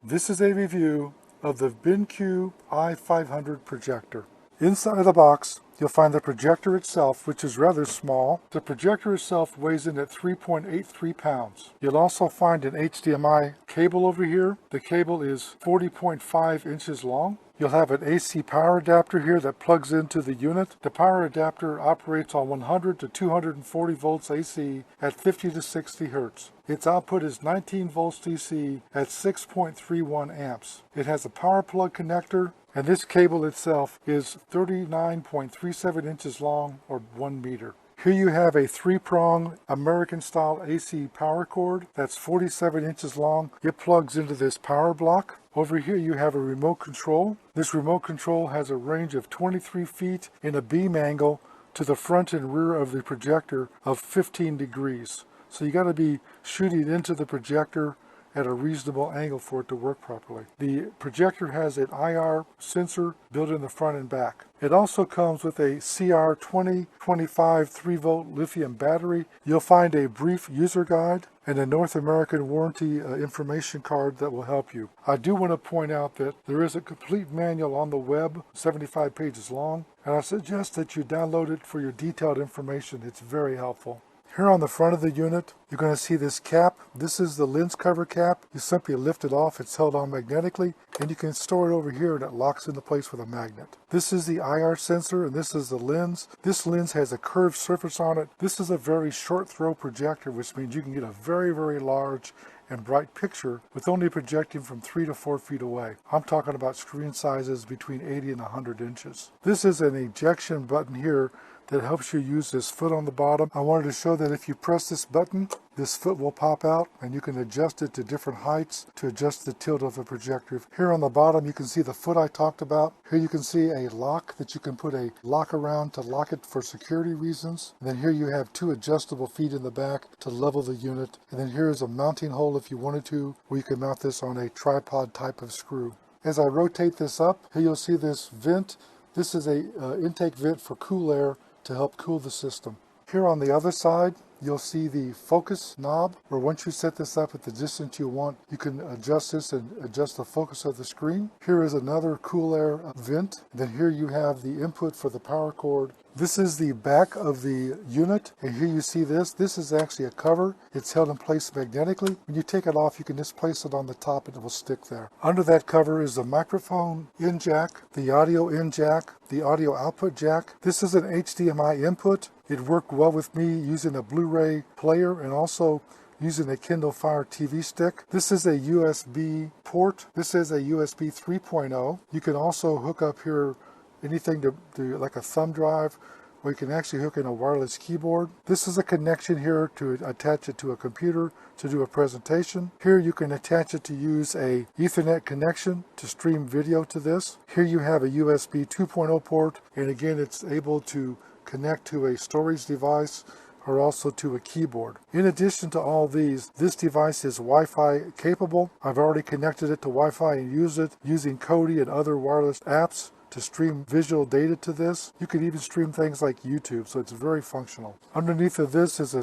This is a review of the BenQ i500 projector. Inside of the box, you'll find the projector itself, which is rather small. The projector itself weighs in at 3.83 pounds. You'll also find an HDMI cable over here. The cable is 40.5 inches long. You'll have an AC power adapter here that plugs into the unit. The power adapter operates on 100 to 240 volts AC at 50 to 60 hertz. Its output is 19 volts DC at 6.31 amps. It has a power plug connector, and this cable itself is 39.37 inches long, or 1 meter. Here you have a 3-prong American-style AC power cord that's 47 inches long. It plugs into this power block. Over here you have a remote control. This remote control has a range of 23 feet in a beam angle to the front and rear of the projector of 15 degrees. So you got to be shooting into the projector at a reasonable angle for it to work properly. The projector has an IR sensor built in the front and back. It also comes with a CR2025 3-volt lithium battery. You'll find a brief user guide and a North American warranty information card that will help you. I do want to point out that there is a complete manual on the web, 75 pages long, and I suggest that you download it for your detailed information. It's very helpful. Here on the front of the unit, you're going to see this cap. This is the lens cover cap. You simply lift it off. It's held on magnetically, and you can store it over here, and it locks into place with a magnet. This is the IR sensor, and this is the lens. This lens has a curved surface on it. This is a very short throw projector, which means you can get a very, very large and bright picture with only projecting from 3 to 4 feet away. I'm talking about screen sizes between 80 and 100 inches. This is an ejection button here that helps you use this foot on the bottom. I wanted to show that if you press this button, this foot will pop out, and you can adjust it to different heights to adjust the tilt of the projector. Here on the bottom you can see the foot I talked about. Here you can see a lock that you can put a lock around to lock it for security reasons. And then here you have 2 adjustable feet in the back to level the unit. And then here is a mounting hole if you wanted to, where you can mount this on a tripod type of screw. As I rotate this up, here you'll see this vent. This is a intake vent for cool air to help cool the system. Here on the other side, you'll see the focus knob, where once you set this up at the distance you want, you can adjust this and adjust the focus of the screen. Here is another cool air vent. Then here you have the input for the power cord. This is the back of the unit, and here you see this. This is actually a cover. It's held in place magnetically. When you take it off, you can just place it on the top and it will stick there. Under that cover is the microphone in jack, the audio in jack, the audio output jack. This is an HDMI input. It worked well with me using a Blu-ray player and also using a Kindle Fire TV stick. This is a USB port. This is a USB 3.0. You can also hook up here anything to like a thumb drive, or you can actually hook in a wireless keyboard. This is a connection here to attach it to a computer to do a presentation. Here you can attach it to use a Ethernet connection to stream video to this. Here you have a USB 2.0 port, and again it's able to connect to a storage device or also to a keyboard. In addition to all these, this device is Wi-Fi capable. I've already connected it to Wi-Fi and used it using Kodi and other wireless apps to stream visual data to this. You can even stream things like YouTube, so it's very functional. Underneath of this is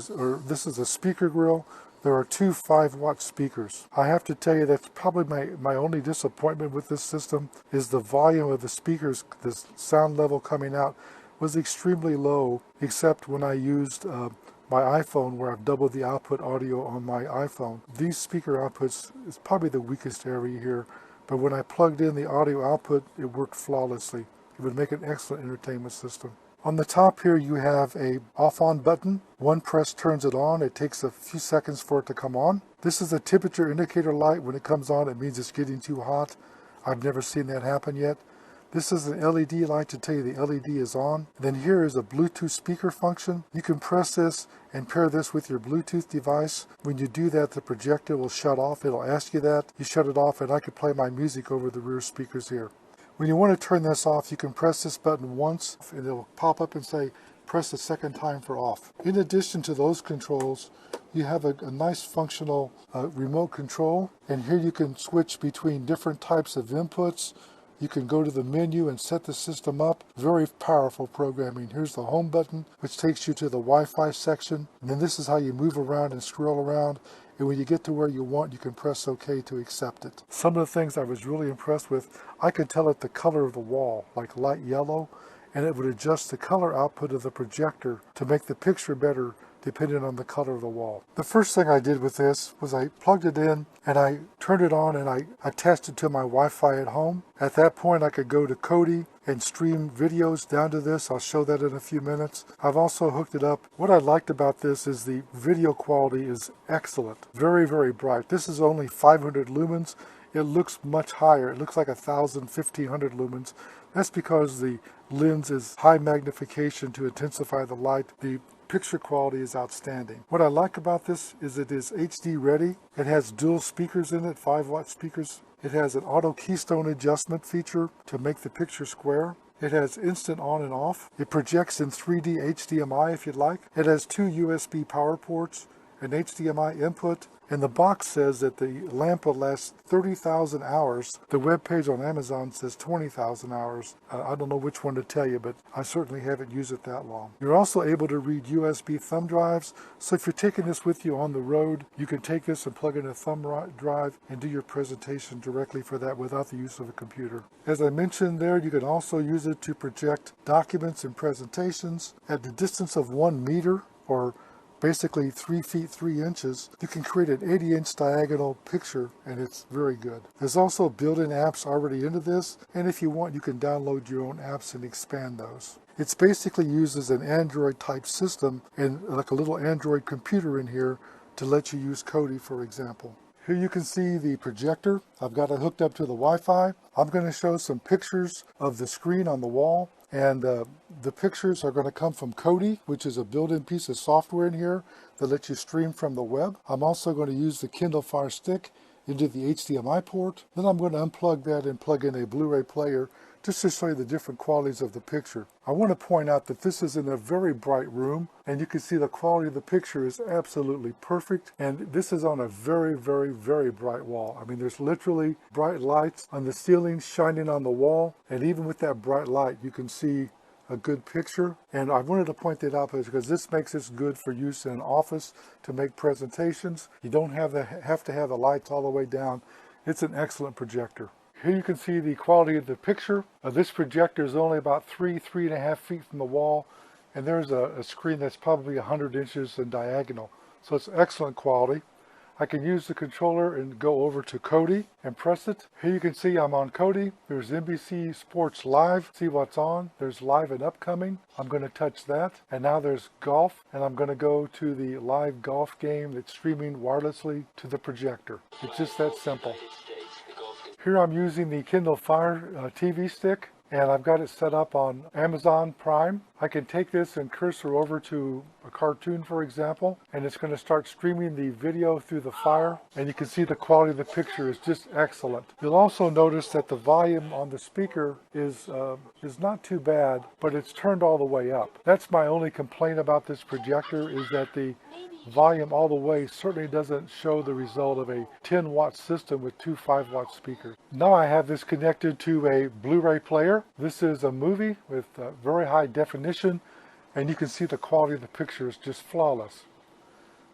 a speaker grill. There are 2 5-watt speakers. I have to tell you that's probably my only disappointment with this system is the volume of the speakers. The sound level coming out was extremely low, except when I used my iPhone, where I've doubled the output audio on my iPhone. These speaker outputs is probably the weakest area here, but when I plugged in the audio output, it worked flawlessly. It would make an excellent entertainment system. On the top here you have a off-on button. One press turns it on. It takes a few seconds for it to come on. This is a temperature indicator light. When it comes on, it means it's getting too hot. I've never seen that happen yet. This is an LED light to tell you the LED is on. Then here is a Bluetooth speaker function. You can press this and pair this with your Bluetooth device. When you do that, the projector will shut off. It'll ask you that. You shut it off and I can play my music over the rear speakers here. When you want to turn this off, you can press this button once and it'll pop up and say, press the second time for off. In addition to those controls, you have a nice functional remote control. And here you can switch between different types of inputs. You can go to the menu and set the system up. Very powerful programming. Here's the home button, which takes you to the Wi-Fi section. And then this is how you move around and scroll around. and when you get to where you want, you can press OK to accept it. Some of the things I was really impressed with, I could tell it the color of the wall, like light yellow, and it would adjust the color output of the projector to make the picture better depending on the color of the wall. The first thing I did with this was I plugged it in and I turned it on and I attached it to my Wi-Fi at home. At that point I could go to Kodi and stream videos down to this. I'll show that in a few minutes. I've also hooked it up. What I liked about this is the video quality is excellent. Very, very bright. This is only 500 lumens. It looks much higher. It looks like 1,000, 1,500 lumens. That's because the lens is high magnification to intensify the light. The picture quality is outstanding. What I like about this is it is HD ready. It has dual speakers in it, 5-watt speakers. It has an auto keystone adjustment feature to make the picture square. It has instant on and off. It projects in 3D HDMI if you'd like. It has 2 USB power ports, an HDMI input, and the box says that the lamp will last 30,000 hours. The web page on Amazon says 20,000 hours. I don't know which one to tell you, but I certainly haven't used it that long. You're also able to read USB thumb drives, so if you're taking this with you on the road, you can take this and plug in a thumb drive and do your presentation directly for that without the use of a computer. As I mentioned there, you can also use it to project documents and presentations at the distance of 1 meter, or basically 3 feet 3 inches. You can create an 80-inch diagonal picture and it's very good. There's also built-in apps already into this, and if you want you can download your own apps and expand those. It's basically used as an Android type system and like a little Android computer in here to let you use Kodi, for example. Here you can see the projector. I've got it hooked up to the Wi-Fi. I'm going to show some pictures of the screen on the wall. And the pictures are going to come from Kodi, which is a built-in piece of software in here that lets you stream from the web. I'm also going to use the Kindle Fire Stick into the HDMI port. Then I'm going to unplug that and plug in a Blu-ray player just to show you the different qualities of the picture. I want to point out that this is in a very bright room, and you can see the quality of the picture is absolutely perfect, and this is on a very, very, very bright wall. I mean, there's literally bright lights on the ceiling shining on the wall, and even with that bright light you can see a good picture. And I wanted to point that out because this makes this good for use in an office to make presentations. You don't have to have the lights all the way down. It's an excellent projector. Here you can see the quality of the picture. This projector is only about 3.5 feet from the wall, and there's a screen that's probably 100 inches in diagonal. So it's excellent quality. I can use the controller and go over to Kodi and press it. Here you can see I'm on Kodi. There's NBC Sports Live. See what's on. There's live and upcoming. I'm going to touch that. And now there's golf. And I'm going to go to the live golf game that's streaming wirelessly to the projector. It's just that simple. Here I'm using the Kindle Fire TV stick, and I've got it set up on Amazon Prime. I can take this and cursor over to a cartoon, for example, and it's going to start streaming the video through the Fire, and you can see the quality of the picture is just excellent. You'll also notice that the volume on the speaker is not too bad, but it's turned all the way up. That's my only complaint about this projector, is that the volume all the way certainly doesn't show the result of a 10-watt system with 2 5-watt speakers. Now I have this connected to a Blu-ray player. This is a movie with very high definition, and you can see the quality of the picture is just flawless.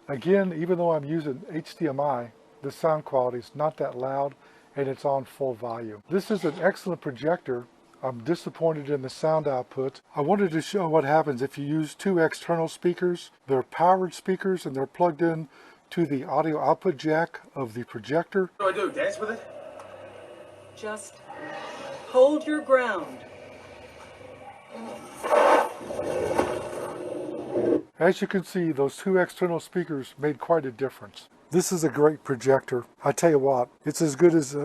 Again, even though I'm using HDMI, the sound quality is not that loud and it's on full volume. This is an excellent projector. I'm disappointed in the sound output. I wanted to show what happens if you use 2 external speakers. They're powered speakers and they're plugged in to the audio output jack of the projector. What do I do, dance with it? Just hold your ground. As you can see, those 2 external speakers made quite a difference. This is a great projector. I tell you what, it's as good as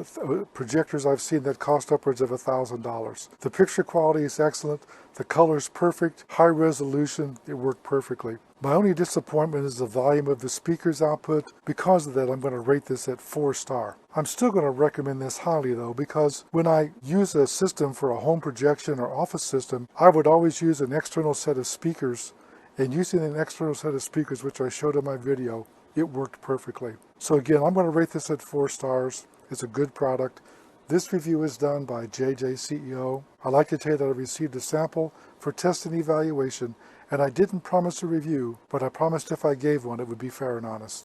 projectors I've seen that cost upwards of $1,000. The picture quality is excellent. The color is perfect. High resolution. It worked perfectly. My only disappointment is the volume of the speaker's output. Because of that, I'm going to rate this at 4-star. I'm still going to recommend this highly though, because when I use a system for a home projection or office system, I would always use an external set of speakers. And using an external set of speakers, which I showed in my video, it worked perfectly. So again, I'm going to rate this at 4 stars. It's a good product. This review is done by JJ CEO. I'd like to tell you that I received a sample for test and evaluation, and I didn't promise a review, but I promised if I gave one, it would be fair and honest.